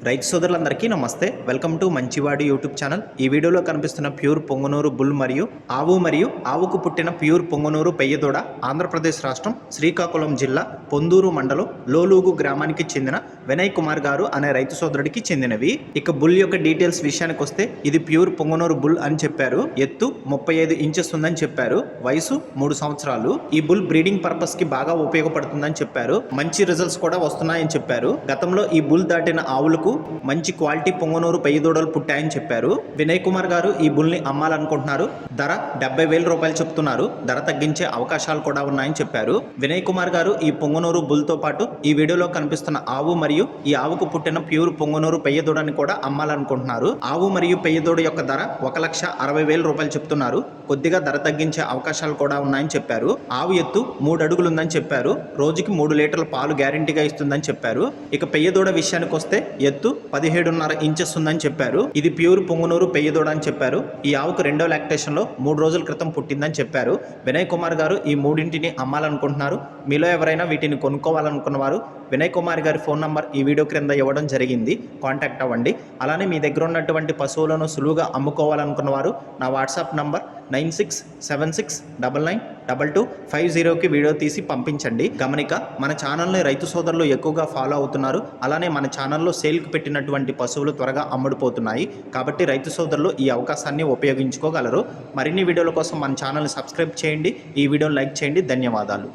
రైతు సోదరులందరికీ నమస్తే. వెల్కమ్ టు మంచివాడి యూట్యూబ్ ఛానల్. ఈ వీడియోలో కనిపిస్తున్న ప్యూర్ పొంగనూరు బుల్ మరియు ఆవుకు పుట్టిన ప్యూర్ పొంగనూరు పెయ్యదూడ ఆంధ్రప్రదేశ్ రాష్ట్రం శ్రీకాకుళం జిల్లా పొందూరు మండలం లోలూగు గ్రామానికి చెందిన వినయ్ కుమార్ గారు అనే రైతు సోదరుడికి చెందినవి. ఇక బుల్ యొక్క డీటెయిల్స్ విషయానికి వస్తే ఇది ప్యూర్ పొంగనూరు బుల్ అని చెప్పారు. ఎత్తు 35 ఇంచెస్ ఉందని చెప్పారు. వయసు 3 సంవత్సరాలు. ఈ బుల్ బ్రీడింగ్ పర్పస్ కి బాగా ఉపయోగపడుతుందని చెప్పారు. మంచి రిజల్ట్స్ కూడా వస్తున్నాయని చెప్పారు. గతంలో ఈ బుల్ దాటిన ఆవులకు మంచి క్వాలిటీ పొంగనూరు పెయ్యదూడలు పుట్టాయని చెప్పారు. వినయ్ కుమార్ గారు ఈ బుల్ని అమ్మాలనుకుంటున్నారు. ధర 70,000 రూపాయలు చెప్తున్నారు. ధర తగ్గించే అవకాశాలు కూడా ఉన్నాయని చెప్పారు. వినయ్ కుమార్ గారు ఈ పొంగనూరు బుల్తో పాటు ఈ వీడియోలో కనిపిస్తున్న ఆవు మరియు ఈ ఆవుకు పుట్టిన ప్యూర్ పొంగనూరు పెయ్యదూడని కూడా అమ్మాలనుకుంటున్నారు. ఆవు మరియు పెయ్యదూడ యొక్క ధర 1,60,000 రూపాయలు చెప్తున్నారు. కొద్దిగా ధర తగ్గించే అవకాశాలు కూడా ఉన్నాయని చెప్పారు. ఆవు ఎత్తు 3 అడుగులు ఉందని చెప్పారు. రోజుకి 3 లీటర్ల పాలు గ్యారంటీగా ఇస్తుందని చెప్పారు. ఇక పెయ్యదూడ విషయానికి వస్తే ఎత్తు 17.5 ఇంచెస్ ఉందని చెప్పారు. ఇది ప్యూర్ పొంగనూరు పెయ్యదూడ అని చెప్పారు. ఈ ఆవుకు రెండో లాక్టేషన్ లో 3 రోజుల క్రితం పుట్టిందని చెప్పారు. వినయ్ కుమార్ గారు ఈ మూడింటిని అమ్మాలనుకుంటున్నారు. మీలో ఎవరైనా వీటిని కొనుక్కోవాలనుకున్న వారు వినయ్ కుమార్ గారి ఫోన్ నంబర్ ఈ వీడియో క్రింద ఇవ్వడం జరిగింది. కాంటాక్ట్ అవ్వండి. అలానే మీ దగ్గర ఉన్నటువంటి పశువులను సులువుగా అమ్ముకోవాలనుకున్న వారు నా వాట్సాప్ నంబర్ 9676992250కి వీడియో తీసి పంపించండి. గమనిక, మన ఛానల్ని రైతు సోదరులు ఎక్కువగా ఫాలో అవుతున్నారు. అలానే మన ఛానల్లో సేల్కి పెట్టినటువంటి పశువులు త్వరగా అమ్ముడుపోతున్నాయి. కాబట్టి రైతు సోదరులు ఈ అవకాశాన్ని ఉపయోగించుకోగలరు. మరిన్ని వీడియోల కోసం మన ఛానల్ని సబ్స్క్రైబ్ చేయండి. ఈ వీడియోని లైక్ చేయండి. ధన్యవాదాలు.